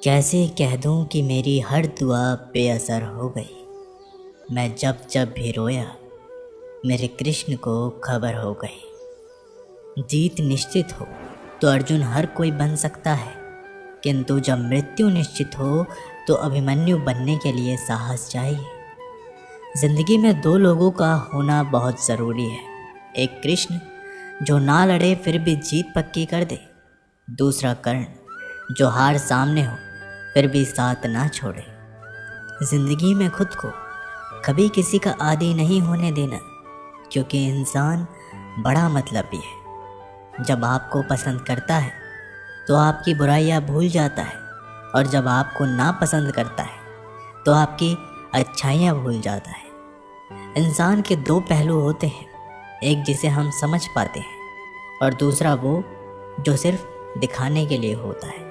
कैसे कह दूं कि मेरी हर दुआ बेअसर हो गई। मैं जब जब भी रोया मेरे कृष्ण को खबर हो गई। जीत निश्चित हो तो अर्जुन हर कोई बन सकता है, किंतु जब मृत्यु निश्चित हो तो अभिमन्यु बनने के लिए साहस चाहिए। जिंदगी में दो लोगों का होना बहुत ज़रूरी है। एक कृष्ण जो ना लड़े फिर भी जीत पक्की कर दे, दूसरा कर्ण जो हार सामने हो फिर भी साथ ना छोड़े। जिंदगी में खुद को कभी किसी का आदी नहीं होने देना, क्योंकि इंसान बड़ा मतलबी है। जब आपको पसंद करता है तो आपकी बुराइयां भूल जाता है, और जब आपको ना पसंद करता है तो आपकी अच्छाइयाँ भूल जाता है। इंसान के दो पहलू होते हैं, एक जिसे हम समझ पाते हैं और दूसरा वो जो सिर्फ दिखाने के लिए होता है।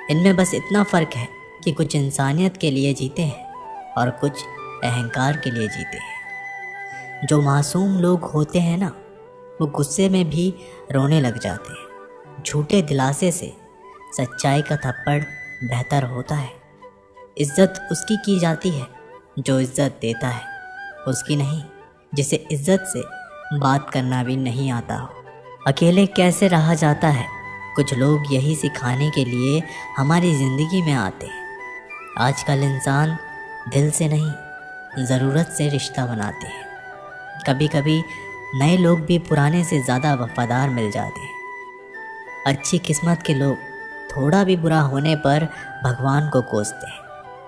इनमें बस इतना फ़र्क है कि कुछ इंसानियत के लिए जीते हैं और कुछ अहंकार के लिए जीते हैं। जो मासूम लोग होते हैं ना, वो गुस्से में भी रोने लग जाते हैं। झूठे दिलासे से सच्चाई का थप्पड़ बेहतर होता है। इज्जत उसकी की जाती है जो इज्जत देता है, उसकी नहीं जिसे इज्जत से बात करना भी नहीं आता हो। अकेले कैसे रहा जाता है, कुछ लोग यही सिखाने के लिए हमारी ज़िंदगी में आते हैं। आजकल इंसान दिल से नहीं, ज़रूरत से रिश्ता बनाते हैं। कभी कभी नए लोग भी पुराने से ज़्यादा वफादार मिल जाते हैं। अच्छी किस्मत के लोग थोड़ा भी बुरा होने पर भगवान को कोसते हैं,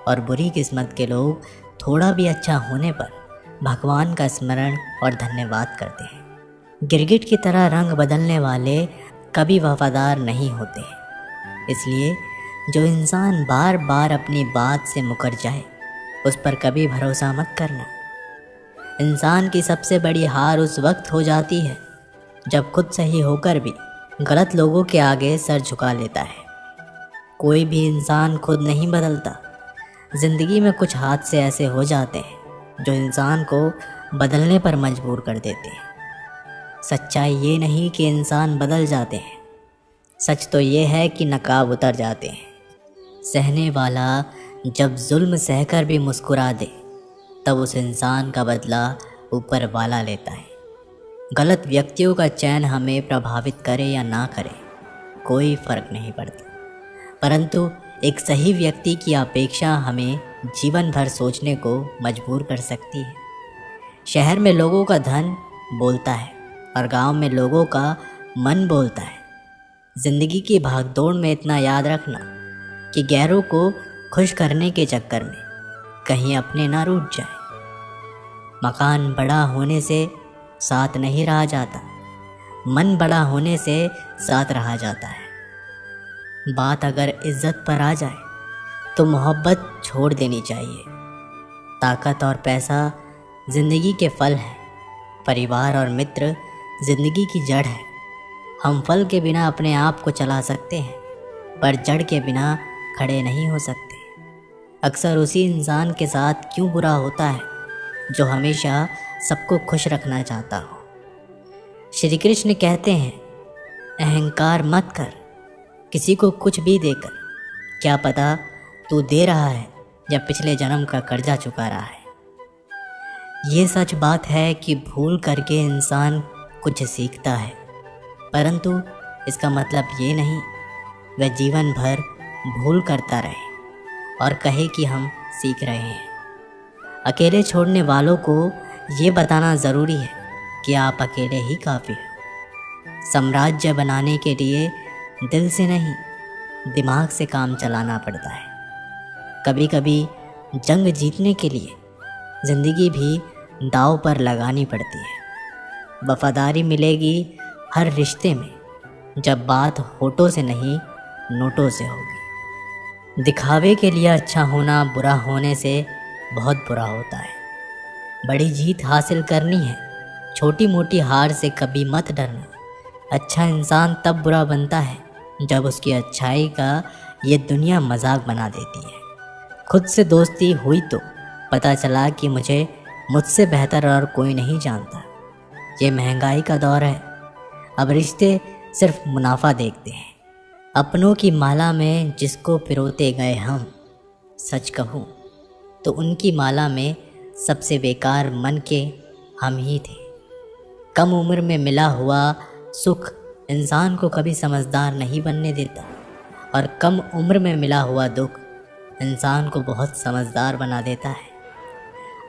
और बुरी किस्मत के लोग थोड़ा भी अच्छा होने पर भगवान का स्मरण और धन्यवाद करते हैं। गिरगिट की तरह रंग बदलने वाले कभी वफादार नहीं होते। इसलिए जो इंसान बार बार अपनी बात से मुकर जाए उस पर कभी भरोसा मत करना। इंसान की सबसे बड़ी हार उस वक्त हो जाती है जब खुद सही होकर भी गलत लोगों के आगे सर झुका लेता है। कोई भी इंसान खुद नहीं बदलता। ज़िंदगी में कुछ हादसे ऐसे हो जाते हैं जो इंसान को बदलने पर मजबूर कर देते हैं। सच्चाई ये नहीं कि इंसान बदल जाते हैं, सच तो ये है कि नकाब उतर जाते हैं। सहने वाला जब जुल्म सहकर भी मुस्कुरा दे तब उस इंसान का बदला ऊपर वाला लेता है। गलत व्यक्तियों का चयन हमें प्रभावित करे या ना करे कोई फ़र्क नहीं पड़ता, परंतु एक सही व्यक्ति की अपेक्षा हमें जीवन भर सोचने को मजबूर कर सकती है। शहर में लोगों का धन बोलता है और गांव में लोगों का मन बोलता है। ज़िंदगी की भागदौड़ में इतना याद रखना कि गैरों को खुश करने के चक्कर में कहीं अपने ना रूठ जाए। मकान बड़ा होने से साथ नहीं रहा जाता, मन बड़ा होने से साथ रहा जाता है। बात अगर इज्जत पर आ जाए तो मोहब्बत छोड़ देनी चाहिए। ताकत और पैसा ज़िंदगी के फल हैं, परिवार और मित्र ज़िंदगी की जड़ है। हम फल के बिना अपने आप को चला सकते हैं, पर जड़ के बिना खड़े नहीं हो सकते। अक्सर उसी इंसान के साथ क्यों बुरा होता है जो हमेशा सबको खुश रखना चाहता हो। श्री कृष्ण कहते हैं, अहंकार मत कर, किसी को कुछ भी देकर। क्या पता तू दे रहा है या पिछले जन्म का कर्जा चुका रहा है। ये सच बात है कि भूल करके इंसान कुछ सीखता है, परंतु इसका मतलब ये नहीं वह जीवन भर भूल करता रहे और कहे कि हम सीख रहे हैं। अकेले छोड़ने वालों को ये बताना ज़रूरी है कि आप अकेले ही काफ़ी हो। साम्राज्य बनाने के लिए दिल से नहीं, दिमाग से काम चलाना पड़ता है। कभी कभी जंग जीतने के लिए ज़िंदगी भी दांव पर लगानी पड़ती है। वफादारी मिलेगी हर रिश्ते में जब बात होठों से नहीं नोटों से होगी। दिखावे के लिए अच्छा होना बुरा होने से बहुत बुरा होता है। बड़ी जीत हासिल करनी है, छोटी मोटी हार से कभी मत डरना। अच्छा इंसान तब बुरा बनता है जब उसकी अच्छाई का ये दुनिया मजाक बना देती है। खुद से दोस्ती हुई तो पता चला कि मुझसे बेहतर और कोई नहीं जानता। ये महंगाई का दौर है, अब रिश्ते सिर्फ मुनाफा देखते हैं। अपनों की माला में जिसको पिरोते गए हम, सच कहूँ तो उनकी माला में सबसे बेकार मन के हम ही थे। कम उम्र में मिला हुआ सुख इंसान को कभी समझदार नहीं बनने देता, और कम उम्र में मिला हुआ दुख इंसान को बहुत समझदार बना देता है।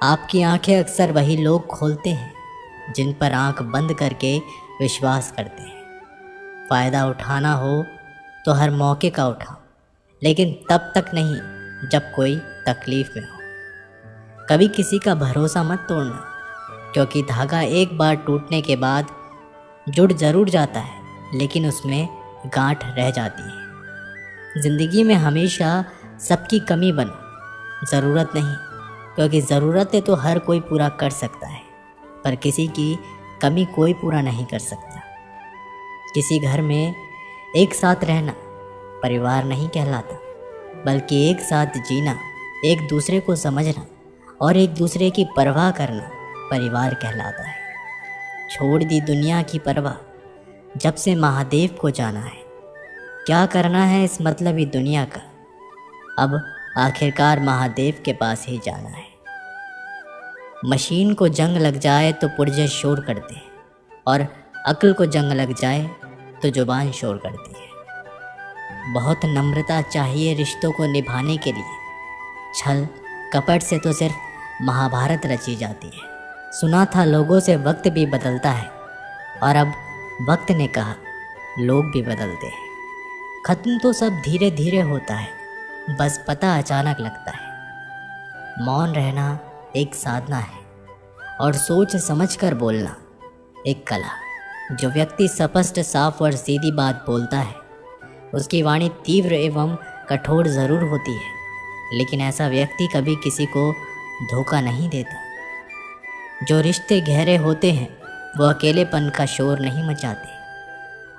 आपकी आंखें अक्सर वही लोग खोलते हैं जिन पर आंख बंद करके विश्वास करते हैं। फ़ायदा उठाना हो तो हर मौके का उठाओ, लेकिन तब तक नहीं जब कोई तकलीफ़ में हो। कभी किसी का भरोसा मत तोड़ना, क्योंकि धागा एक बार टूटने के बाद जुड़ ज़रूर जाता है, लेकिन उसमें गांठ रह जाती है। ज़िंदगी में हमेशा सबकी कमी बनो, ज़रूरत नहीं, क्योंकि ज़रूरतें तो हर कोई पूरा कर सकता है, पर किसी की कमी कोई पूरा नहीं कर सकता। किसी घर में एक साथ रहना परिवार नहीं कहलाता, बल्कि एक साथ जीना, एक दूसरे को समझना और एक दूसरे की परवाह करना परिवार कहलाता है। छोड़ दी दुनिया की परवाह, जब से महादेव को जाना है। क्या करना है इस मतलबी दुनिया का, अब आखिरकार महादेव के पास ही जाना है। मशीन को जंग लग जाए तो पुर्जे शोर करते हैं, और अक्ल को जंग लग जाए तो जुबान शोर करती है। बहुत नम्रता चाहिए रिश्तों को निभाने के लिए। छल कपट से तो सिर्फ महाभारत रची जाती है। सुना था लोगों से वक्त भी बदलता है, और अब वक्त ने कहा लोग भी बदलते हैं। ख़त्म तो सब धीरे धीरे होता है, बस पता अचानक लगता है। मौन रहना एक साधना है, और सोच समझ कर बोलना एक कला। जो व्यक्ति स्पष्ट, साफ और सीधी बात बोलता है, उसकी वाणी तीव्र एवं कठोर ज़रूर होती है, लेकिन ऐसा व्यक्ति कभी किसी को धोखा नहीं देता। जो रिश्ते गहरे होते हैं वो अकेलेपन का शोर नहीं मचाते।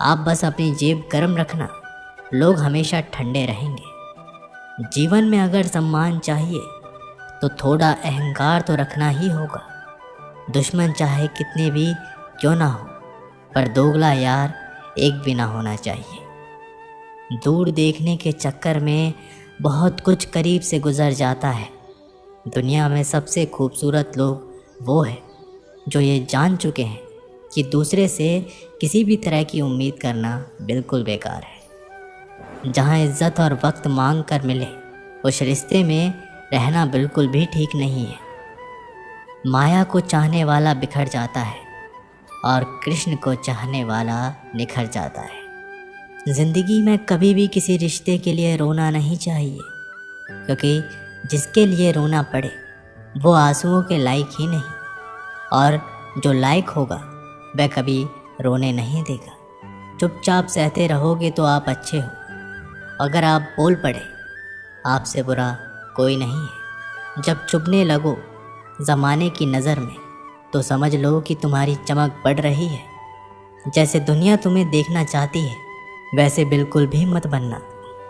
आप बस अपनी जेब गर्म रखना, लोग हमेशा ठंडे रहेंगे। जीवन में अगर सम्मान चाहिए तो थोड़ा अहंकार तो रखना ही होगा। दुश्मन चाहे कितने भी क्यों ना हो, पर दोगला यार एक भी ना होना चाहिए। दूर देखने के चक्कर में बहुत कुछ करीब से गुजर जाता है। दुनिया में सबसे खूबसूरत लोग वो हैं जो ये जान चुके हैं कि दूसरे से किसी भी तरह की उम्मीद करना बिल्कुल बेकार है। जहाँ इज्जत और वक्त मांग कर मिले, उस रिश्ते में रहना बिल्कुल भी ठीक नहीं है। माया को चाहने वाला बिखर जाता है, और कृष्ण को चाहने वाला निखर जाता है। ज़िंदगी में कभी भी किसी रिश्ते के लिए रोना नहीं चाहिए, क्योंकि जिसके लिए रोना पड़े वो आंसुओं के लायक ही नहीं, और जो लायक होगा वह कभी रोने नहीं देगा। चुपचाप सहते रहोगे तो आप अच्छे हो। अगर आप बोल पड़े, आपसे बुरा कोई नहीं है। जब चुभने लगो ज़माने की नज़र में, तो समझ लो कि तुम्हारी चमक बढ़ रही है। जैसे दुनिया तुम्हें देखना चाहती है, वैसे बिल्कुल भी मत बनना।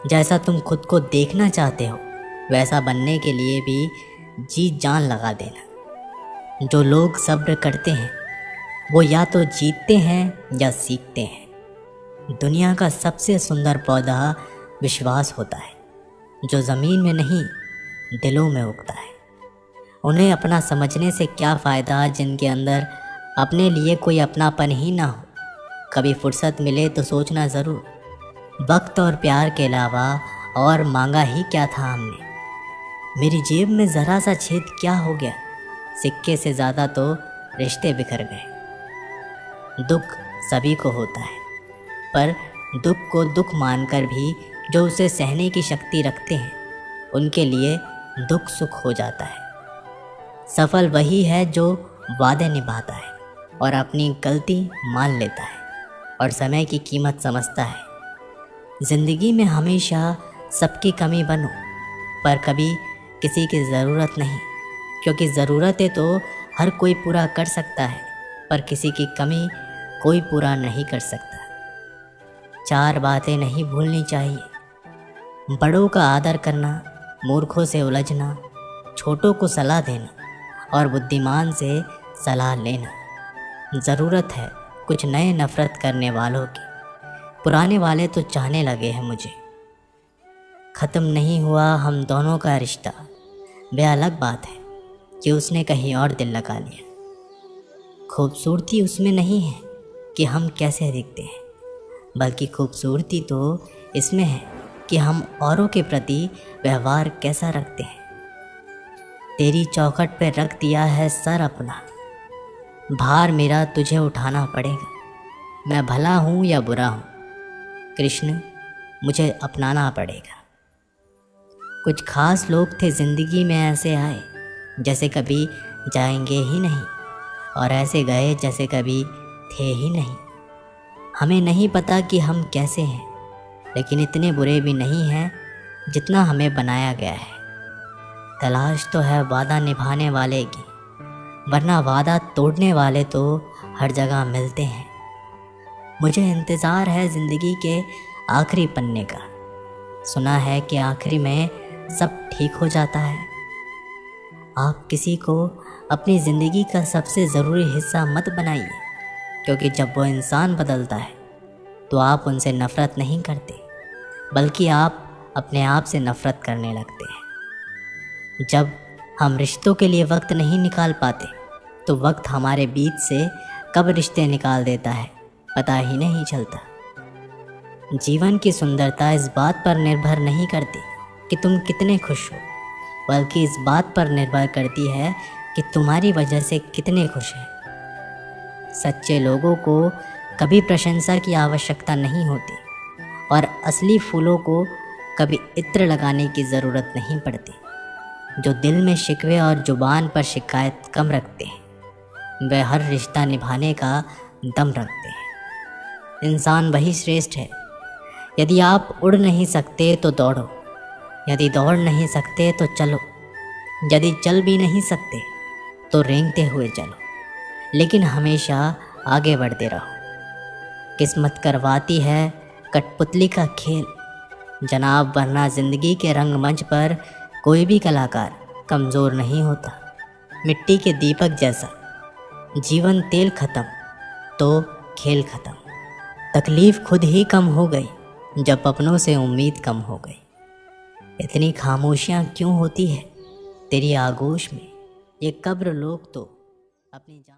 जैसा तुम खुद को देखना चाहते हो, वैसा बनने के लिए भी जी जान लगा देना। जो लोग सब्र करते हैं वो या तो जीतते हैं या सीखते हैं। दुनिया का सबसे सुंदर पौधा विश्वास होता है, जो ज़मीन में नहीं दिलों में उगता है। उन्हें अपना समझने से क्या फ़ायदा जिनके अंदर अपने लिए कोई अपनापन ही ना हो। कभी फुर्सत मिले तो सोचना ज़रूर, वक्त और प्यार के अलावा और मांगा ही क्या था हमने। मेरी जेब में ज़रा सा छेद क्या हो गया, सिक्के से ज़्यादा तो रिश्ते बिखर गए। दुख सभी को होता है, पर दुख को दुख मानकर भी जो उसे सहने की शक्ति रखते हैं, उनके लिए दुख सुख हो जाता है। सफल वही है जो वादे निभाता है और अपनी गलती मान लेता है और समय की कीमत समझता है। ज़िंदगी में हमेशा सबकी कमी बनो, पर कभी किसी की ज़रूरत नहीं, क्योंकि ज़रूरतें तो हर कोई पूरा कर सकता है, पर किसी की कमी कोई पूरा नहीं कर सकता। 4 बातें नहीं भूलनी चाहिए: बड़ों का आदर करना, मूर्खों से उलझना, छोटों को सलाह देना और बुद्धिमान से सलाह लेना। ज़रूरत है कुछ नए नफ़रत करने वालों की, पुराने वाले तो चाहने लगे हैं मुझे। ख़त्म नहीं हुआ हम दोनों का रिश्ता, वह अलग बात है कि उसने कहीं और दिल लगा लिया। खूबसूरती उसमें नहीं है कि हम कैसे दिखते हैं, बल्कि खूबसूरती तो इसमें है कि हम औरों के प्रति व्यवहार कैसा रखते हैं। तेरी चौखट पे रख दिया है सर अपना, भार मेरा तुझे उठाना पड़ेगा। मैं भला हूँ या बुरा हूँ कृष्ण, मुझे अपनाना पड़ेगा। कुछ खास लोग थे ज़िंदगी में ऐसे आए जैसे कभी जाएंगे ही नहीं, और ऐसे गए जैसे कभी थे ही नहीं। हमें नहीं पता कि हम कैसे हैं, लेकिन इतने बुरे भी नहीं हैं जितना हमें बनाया गया है। तलाश तो है वादा निभाने वाले की, वरना वादा तोड़ने वाले तो हर जगह मिलते हैं। मुझे इंतज़ार है ज़िंदगी के आखिरी पन्ने का, सुना है कि आखिरी में सब ठीक हो जाता है। आप किसी को अपनी ज़िंदगी का सबसे ज़रूरी हिस्सा मत बनाइए, क्योंकि जब वो इंसान बदलता है तो आप उनसे नफ़रत नहीं करते, बल्कि आप अपने आप से नफ़रत करने लगते हैं। जब हम रिश्तों के लिए वक्त नहीं निकाल पाते तो वक्त हमारे बीच से कब रिश्ते निकाल देता है पता ही नहीं चलता। जीवन की सुंदरता इस बात पर निर्भर नहीं करती कि तुम कितने खुश हो, बल्कि इस बात पर निर्भर करती है कि तुम्हारी वजह से कितने खुश हैं। सच्चे लोगों को कभी प्रशंसा की आवश्यकता नहीं होती, और असली फूलों को कभी इत्र लगाने की ज़रूरत नहीं पड़ती। जो दिल में शिकवे और ज़ुबान पर शिकायत कम रखते हैं, वे हर रिश्ता निभाने का दम रखते हैं। इंसान वही श्रेष्ठ है। यदि आप उड़ नहीं सकते तो दौड़ो, यदि दौड़ नहीं सकते तो चलो, यदि चल भी नहीं सकते तो रेंगते हुए चलो, लेकिन हमेशा आगे बढ़ते रहो। किस्मत करवाती है कठपुतली का खेल जनाब, वरना ज़िंदगी के रंगमंच पर कोई भी कलाकार कमज़ोर नहीं होता। मिट्टी के दीपक जैसा जीवन तेल ख़त्म तो खेल ख़त्म। तकलीफ़ खुद ही कम हो गई जब अपनों से उम्मीद कम हो गई। इतनी खामोशियाँ क्यों होती है तेरी आगोश में, ये कब्र लोग तो अपनी जान